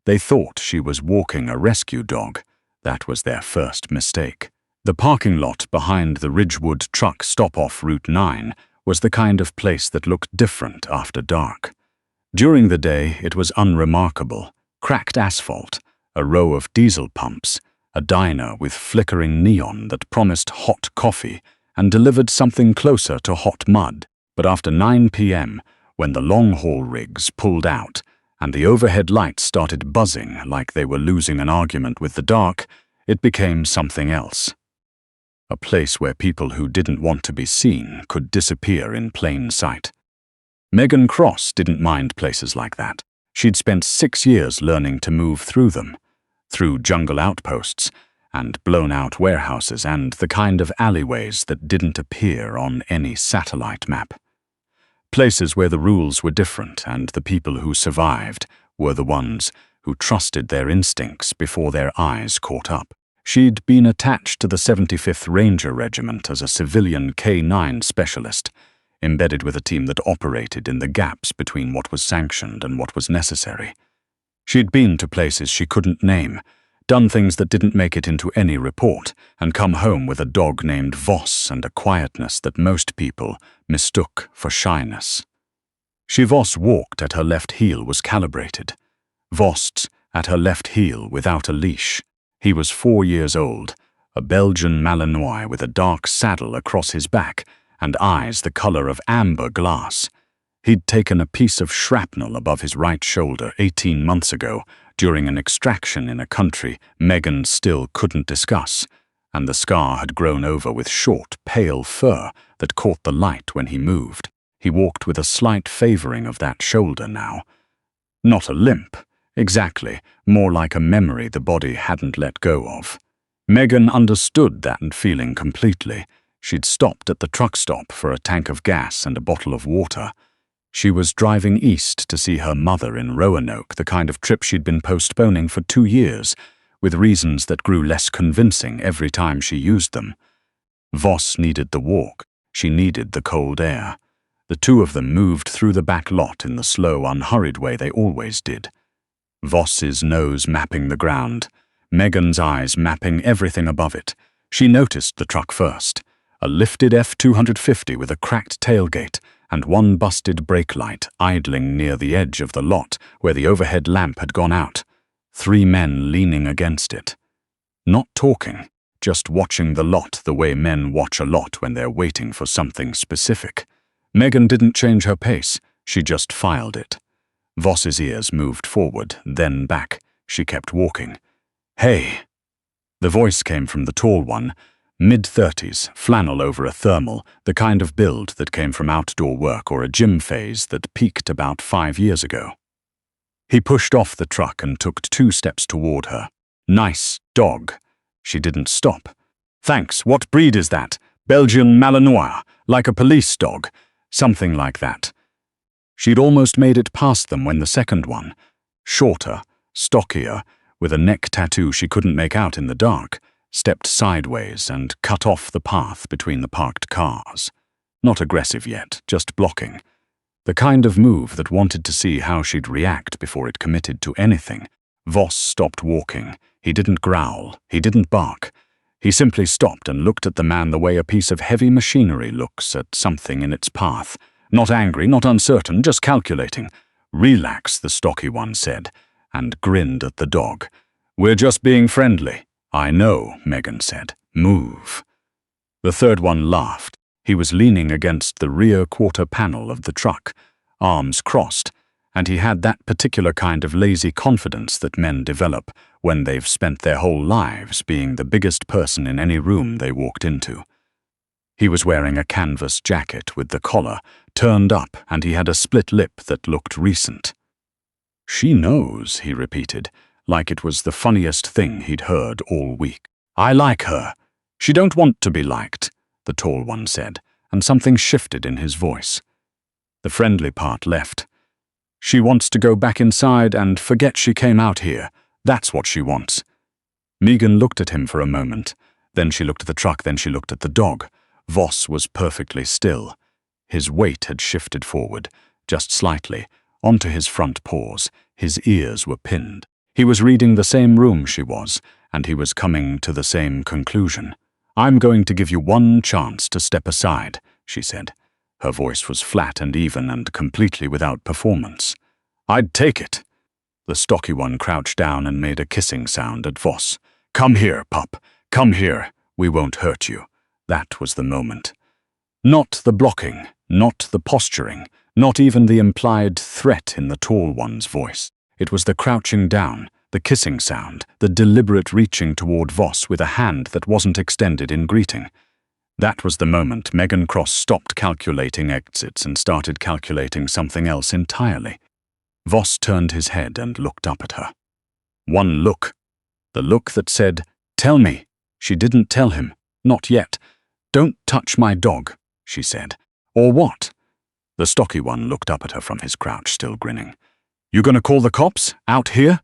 They thought she was walking a rescue dog. That was their first mistake. The parking lot behind the Ridgewood Truck Stop off Route 9 was the kind of place that looked different after dark. During the day, it was unremarkable. Cracked asphalt, a row of diesel pumps, a diner with flickering neon that promised hot coffee and delivered something closer to hot mud. But after 9 p.m., when the long-haul rigs pulled out and the overhead lights started buzzing like they were losing an argument with the dark, it became something else. A place where people who didn't want to be seen could disappear in plain sight. Megan Cross didn't mind places like that. She'd spent 6 years learning to move through them, through jungle outposts and blown-out warehouses and the kind of alleyways that didn't appear on any satellite map. Places where the rules were different and the people who survived were the ones who trusted their instincts before their eyes caught up. She'd been attached to the 75th Ranger Regiment as a civilian K-9 specialist, embedded with a team that operated in the gaps between what was sanctioned and what was necessary. She'd been to places she couldn't name, done things that didn't make it into any report, and come home with a dog named Voss and a quietness that most people mistook for shyness. Voss walked at her left heel was calibrated. Voss at her left heel without a leash. He was 4 years old, a Belgian Malinois with a dark saddle across his back and eyes the color of amber glass. He'd taken a piece of shrapnel above his right shoulder 18 months ago during an extraction in a country Megan still couldn't discuss, and the scar had grown over with short, pale fur that caught the light when he moved. He walked with a slight favoring of that shoulder now. Not a limp, exactly, more like a memory the body hadn't let go of. Megan understood that feeling completely. She'd stopped at the truck stop for a tank of gas and a bottle of water. She was driving east to see her mother in Roanoke, the kind of trip she'd been postponing for 2 years, with reasons that grew less convincing every time she used them. Voss needed the walk. She needed the cold air. The two of them moved through the back lot in the slow, unhurried way they always did. Voss's nose mapping the ground, Megan's eyes mapping everything above it. She noticed the truck first, a lifted F-250 with a cracked tailgate and one busted brake light idling near the edge of the lot where the overhead lamp had gone out. 3 men leaning against it. Not talking, just watching the lot the way men watch a lot when they're waiting for something specific. Megan didn't change her pace, she just filed it. Voss's ears moved forward, then back. She kept walking. "Hey!" The voice came from the tall one, mid-30s, flannel over a thermal, the kind of build that came from outdoor work or a gym phase that peaked about 5 years ago. He pushed off the truck and took 2 steps toward her. "Nice dog." She didn't stop. "Thanks, what breed is that? Belgian Malinois, like a police dog." Something like that. She'd almost made it past them when the second one, shorter, stockier, with a neck tattoo she couldn't make out in the dark, stepped sideways and cut off the path between the parked cars. Not aggressive yet, just blocking. The kind of move that wanted to see how she'd react before it committed to anything. Voss stopped walking. He didn't growl. He didn't bark. He simply stopped and looked at the man the way a piece of heavy machinery looks at something in its path. Not angry, not uncertain, just calculating. "Relax," the stocky one said, and grinned at the dog. "We're just being friendly." "I know," Megan said. "Move." The third one laughed. He was leaning against the rear quarter panel of the truck, arms crossed, and he had that particular kind of lazy confidence that men develop when they've spent their whole lives being the biggest person in any room they walked into. He was wearing a canvas jacket with the collar turned up, and he had a split lip that looked recent. "She knows," he repeated, like it was the funniest thing he'd heard all week. "I like her. She don't want to be liked," the tall one said, and something shifted in his voice. The friendly part left. "She wants to go back inside and forget she came out here. That's what she wants." Megan looked at him for a moment. Then she looked at the truck, then she looked at the dog. Voss was perfectly still. His weight had shifted forward, just slightly, onto his front paws. His ears were pinned. He was reading the same room she was, and he was coming to the same conclusion. "I'm going to give you one chance to step aside," she said. Her voice was flat and even and completely without performance. "I'd take it." The stocky one crouched down and made a kissing sound at Voss. "Come here, pup. Come here. We won't hurt you." That was the moment. Not the blocking, not the posturing, not even the implied threat in the tall one's voice. It was the crouching down, the kissing sound, the deliberate reaching toward Voss with a hand that wasn't extended in greeting. That was the moment Megan Cross stopped calculating exits and started calculating something else entirely. Voss turned his head and looked up at her. One look. The look that said, "Tell me." She didn't tell him. Not yet. "Don't touch my dog," she said. "Or what?" The stocky one looked up at her from his crouch, still grinning. "You gonna call the cops? Out here?"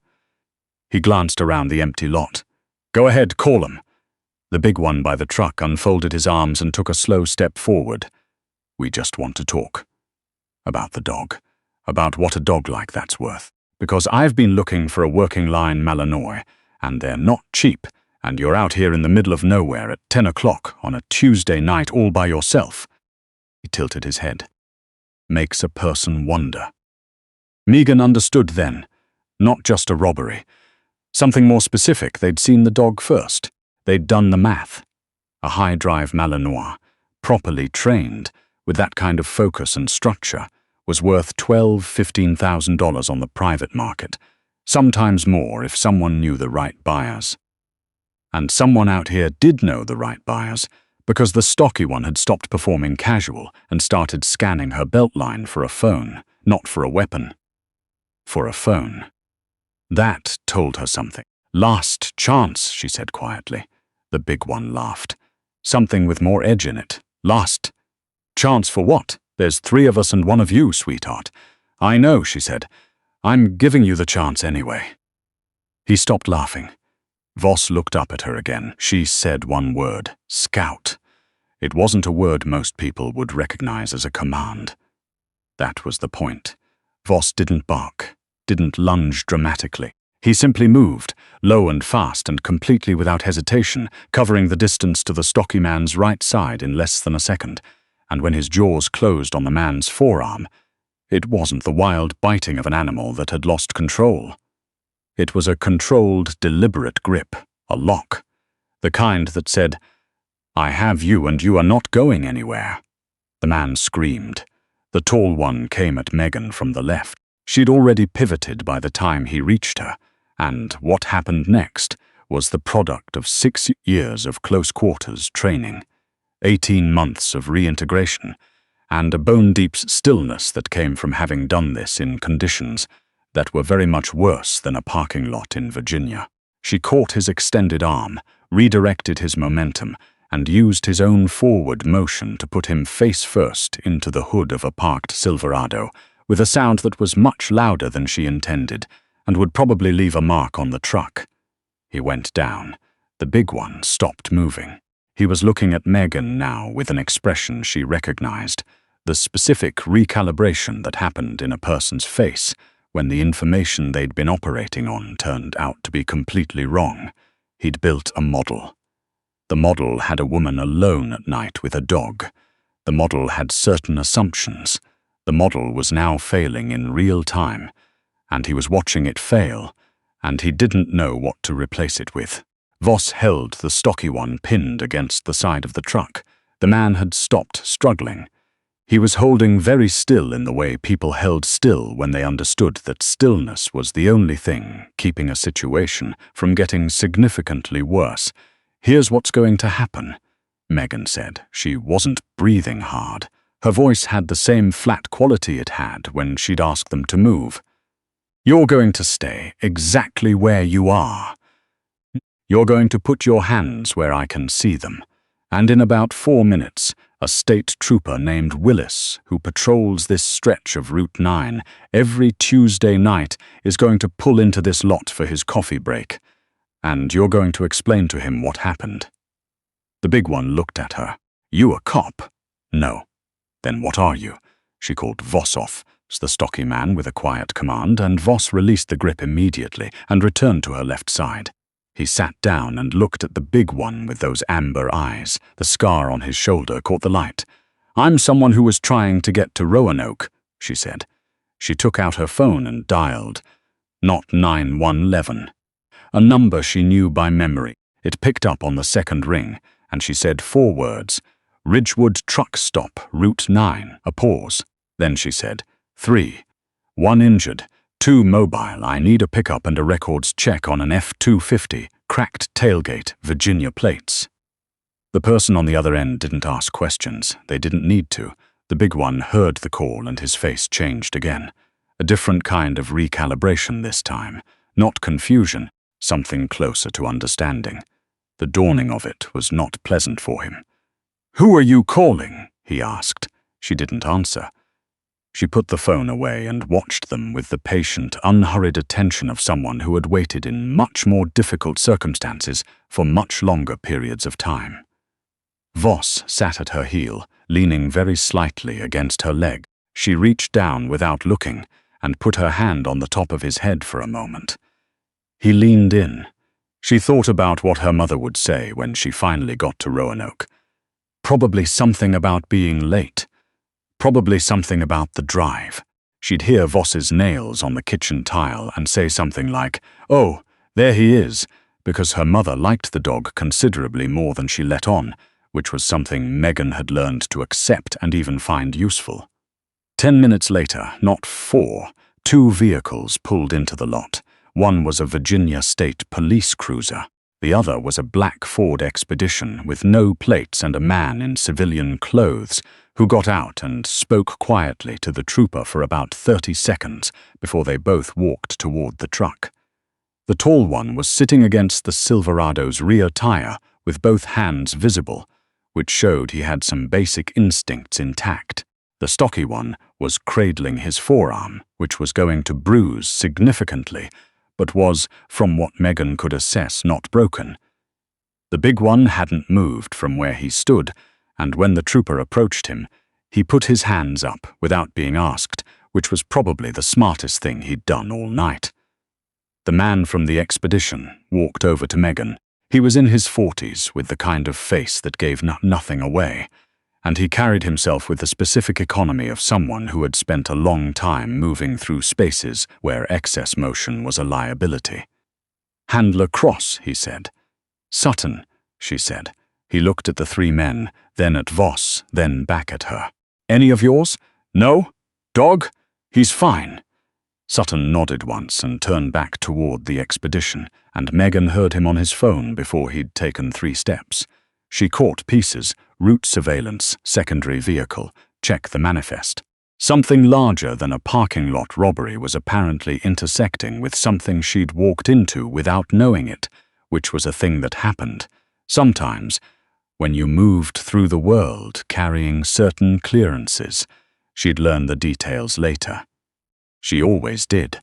He glanced around the empty lot. "Go ahead, call 'em." The big one by the truck unfolded his arms and took a slow step forward. "We just want to talk. About the dog. About what a dog like that's worth. Because I've been looking for a working line Malinois, and they're not cheap, and you're out here in the middle of nowhere at 10 o'clock on a Tuesday night all by yourself." He tilted his head. "Makes a person wonder." Megan understood then. Not just a robbery. Something more specific. They'd seen the dog first. They'd done the math. A high-drive Malinois, properly trained, with that kind of focus and structure, was worth $12,000–15,000 on the private market, sometimes more if someone knew the right buyers. And someone out here did know the right buyers, because the stocky one had stopped performing casual and started scanning her belt line for a phone, not for a weapon. For a phone. That told her something. "Last chance," she said quietly. The big one laughed. "Something with more edge in it. Last chance for what? There's 3 of us and 1 of you, sweetheart." "I know," she said. "I'm giving you the chance anyway." He stopped laughing. Voss looked up at her again. She said one word: "Scout." It wasn't a word most people would recognize as a command. That was the point. Voss didn't bark, didn't lunge dramatically. He simply moved, low and fast and completely without hesitation, covering the distance to the stocky man's right side in less than a second. And when his jaws closed on the man's forearm, it wasn't the wild biting of an animal that had lost control. It was a controlled, deliberate grip, a lock. The kind that said, "I have you and you are not going anywhere." The man screamed. The tall one came at Megan from the left. She'd already pivoted by the time he reached her, and what happened next was the product of 6 years of close quarters training, 18 months of reintegration, and a bone-deep stillness that came from having done this in conditions that were very much worse than a parking lot in Virginia. She caught his extended arm, redirected his momentum, and used his own forward motion to put him face first into the hood of a parked Silverado, with a sound that was much louder than she intended, and would probably leave a mark on the truck. He went down. The big one stopped moving. He was looking at Megan now with an expression she recognized, the specific recalibration that happened in a person's face when the information they'd been operating on turned out to be completely wrong. He'd built a model. The model had a woman alone at night with a dog. The model had certain assumptions. The model was now failing in real time, and he was watching it fail, and he didn't know what to replace it with. Voss held the stocky one pinned against the side of the truck. The man had stopped struggling. He was holding very still in the way people held still when they understood that stillness was the only thing keeping a situation from getting significantly worse. "Here's what's going to happen," Megan said. She wasn't breathing hard. Her voice had the same flat quality it had when she'd asked them to move. "You're going to stay exactly where you are. You're going to put your hands where I can see them. And in about 4 minutes, a state trooper named Willis, who patrols this stretch of Route 9 every Tuesday night, is going to pull into this lot for his coffee break. And you're going to explain to him what happened." The big one looked at her. "You a cop?" "No." "Then what are you?" She called Voss off. the stocky man with a quiet command, and Voss released the grip immediately and returned to her left side. He sat down and looked at the big one with those amber eyes. The scar on his shoulder caught the light. "I'm someone who was trying to get to Roanoke," she said. She took out her phone and dialed. Not 911. A number she knew by memory. It picked up on the second ring, and she said 4 words. "Ridgewood Truck Stop, Route 9, a pause. Then she said, 3. 1 injured, 2 mobile. I need a pickup and a records check on an F-250, cracked tailgate, Virginia plates." The person on the other end didn't ask questions. They didn't need to. The big one heard the call and his face changed again. A different kind of recalibration this time. Not confusion, something closer to understanding. The dawning of it was not pleasant for him. "Who are you calling?" he asked. She didn't answer. She put the phone away and watched them with the patient, unhurried attention of someone who had waited in much more difficult circumstances for much longer periods of time. Voss sat at her heel, leaning very slightly against her leg. She reached down without looking and put her hand on the top of his head for a moment. He leaned in. She thought about what her mother would say when she finally got to Roanoke. Probably something about being late. Probably something about the drive. She'd hear Voss's nails on the kitchen tile and say something like, "Oh, there he is," because her mother liked the dog considerably more than she let on, which was something Megan had learned to accept and even find useful. 10 minutes later, not 4, 2 vehicles pulled into the lot. One was a Virginia State Police cruiser. The other was a black Ford Expedition with no plates and a man in civilian clothes who got out and spoke quietly to the trooper for about 30 seconds before they both walked toward the truck. The tall one was sitting against the Silverado's rear tire with both hands visible, which showed he had some basic instincts intact. The stocky one was cradling his forearm, which was going to bruise significantly, but was, from what Megan could assess, not broken. The big one hadn't moved from where he stood, and when the trooper approached him, he put his hands up without being asked, which was probably the smartest thing he'd done all night. The man from the expedition walked over to Megan. He was in his 40s, with the kind of face that gave nothing away, and he carried himself with the specific economy of someone who had spent a long time moving through spaces where excess motion was a liability. "Handler Cross," he said. "Sutton," she said. He looked at the 3 men, then at Voss, then back at her. "Any of yours? No? Dog? He's fine." Sutton nodded once and turned back toward the expedition, and Megan heard him on his phone before he'd taken 3 steps. She caught pieces: route surveillance, secondary vehicle, check the manifest. Something larger than a parking lot robbery was apparently intersecting with something she'd walked into without knowing it, which was a thing that happened. Sometimes, when you moved through the world carrying certain clearances. She'd learn the details later. She always did.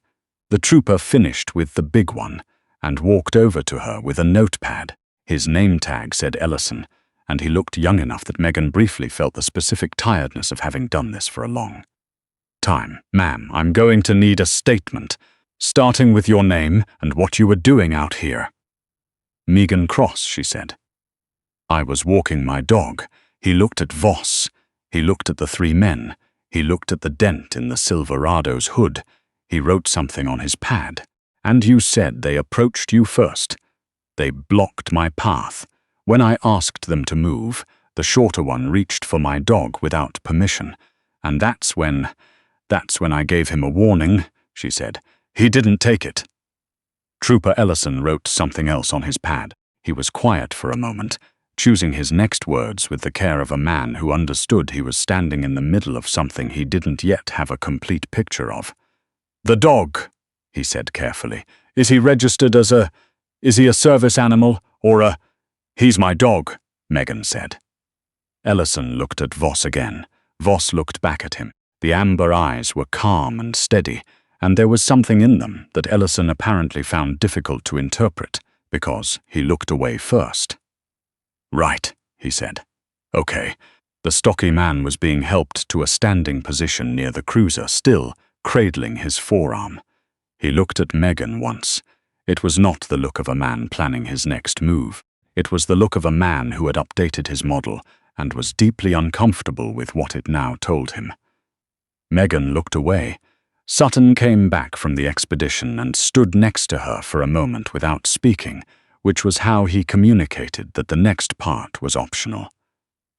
The trooper finished with the big one and walked over to her with a notepad. His name tag said Ellison, and he looked young enough that Megan briefly felt the specific tiredness of having done this for a long time. "Ma'am, I'm going to need a statement, starting with your name and what you were doing out here." "Megan Cross," she said. "I was walking my dog." He looked at Voss. He looked at the 3 men. He looked at the dent in the Silverado's hood. He wrote something on his pad. "And you said they approached you first. They blocked my path. When I asked them to move, the shorter one reached for my dog without permission. And that's when I gave him a warning," she said. "He didn't take it." Trooper Ellison wrote something else on his pad. He was quiet for a moment, choosing his next words with the care of a man who understood he was standing in the middle of something he didn't yet have a complete picture of. "The dog," he said carefully. "Is he registered as is he a service animal, or a—" "He's my dog," Megan said. Ellison looked at Voss again. Voss looked back at him. The amber eyes were calm and steady, and there was something in them that Ellison apparently found difficult to interpret, because he looked away first. "Right," he said. "Okay. The stocky man was being helped to a standing position near the cruiser, still cradling his forearm. He looked at Megan once. It was not the look of a man planning his next move. It was the look of a man who had updated his model and was deeply uncomfortable with what it now told him. Megan looked away. Sutton came back from the expedition and stood next to her for a moment without speaking, which was how he communicated that the next part was optional.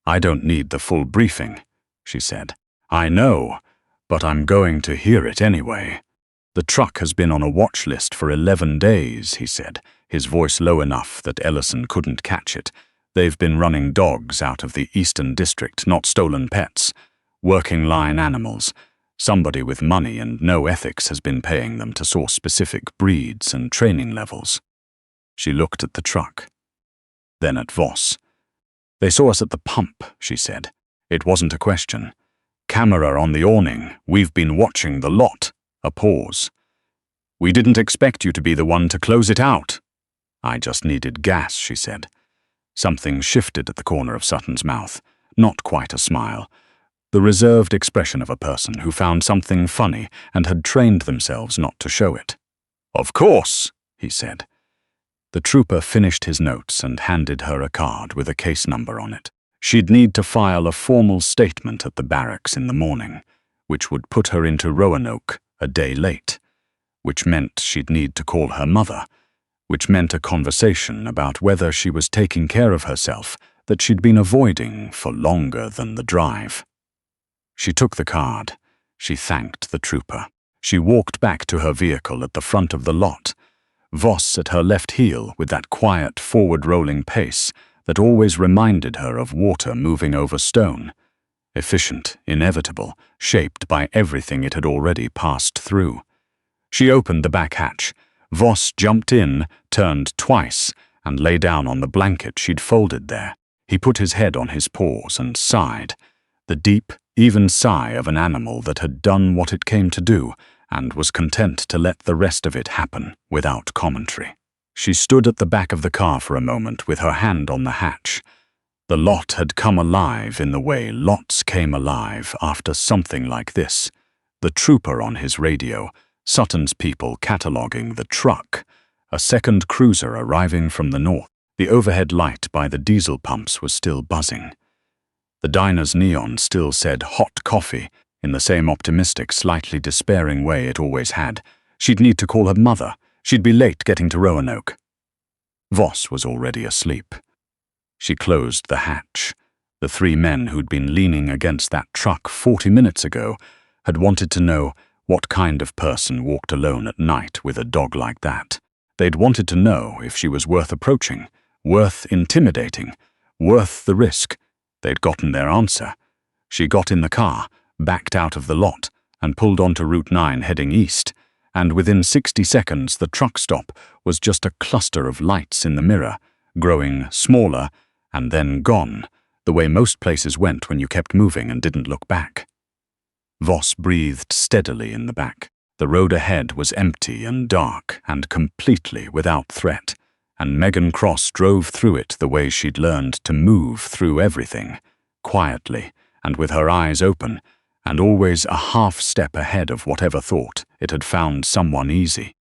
"I don't need the full briefing," she said. "I know, but I'm going to hear it anyway." "The truck has been on a watch list for 11 days, he said, his voice low enough that Ellison couldn't catch it. "They've been running dogs out of the Eastern District, not stolen pets. Working line animals. Somebody with money and no ethics has been paying them to source specific breeds and training levels." She looked at the truck, then at Voss. "They saw us at the pump," she said. It wasn't a question. "Camera on the awning. We've been watching the lot." A pause. "We didn't expect you to be the one to close it out." "I just needed gas," she said. Something shifted at the corner of Sutton's mouth. Not quite a smile. The reserved expression of a person who found something funny and had trained themselves not to show it. "Of course," he said. The trooper finished his notes and handed her a card with a case number on it. She'd need to file a formal statement at the barracks in the morning, which would put her into Roanoke a day late, which meant she'd need to call her mother, which meant a conversation about whether she was taking care of herself that she'd been avoiding for longer than the drive. She took the card. She thanked the trooper. She walked back to her vehicle at the front of the lot, Voss at her left heel with that quiet, forward-rolling pace that always reminded her of water moving over stone. Efficient, inevitable, shaped by everything it had already passed through. She opened the back hatch. Voss jumped in, turned twice, and lay down on the blanket she'd folded there. He put his head on his paws and sighed, the deep, even sigh of an animal that had done what it came to do and was content to let the rest of it happen without commentary. She stood at the back of the car for a moment with her hand on the hatch. The lot had come alive in the way lots came alive after something like this. The trooper on his radio, Sutton's people cataloging the truck, a second cruiser arriving from the north. The overhead light by the diesel pumps was still buzzing. The diner's neon still said hot coffee in the same optimistic, slightly despairing way it always had. She'd need to call her mother. She'd be late getting to Roanoke. Voss was already asleep. She closed the hatch. The 3 men who'd been leaning against that truck 40 minutes ago had wanted to know what kind of person walked alone at night with a dog like that. They'd wanted to know if she was worth approaching, worth intimidating, worth the risk. They'd gotten their answer. She got in the car, backed out of the lot, and pulled onto Route 9 heading east, and within 60 seconds the truck stop was just a cluster of lights in the mirror, growing smaller and then gone, the way most places went when you kept moving and didn't look back. Voss breathed steadily in the back. The road ahead was empty and dark and completely without threat, and Megan Cross drove through it the way she'd learned to move through everything, quietly and with her eyes open, and always a half step ahead of whatever thought it had found someone easy.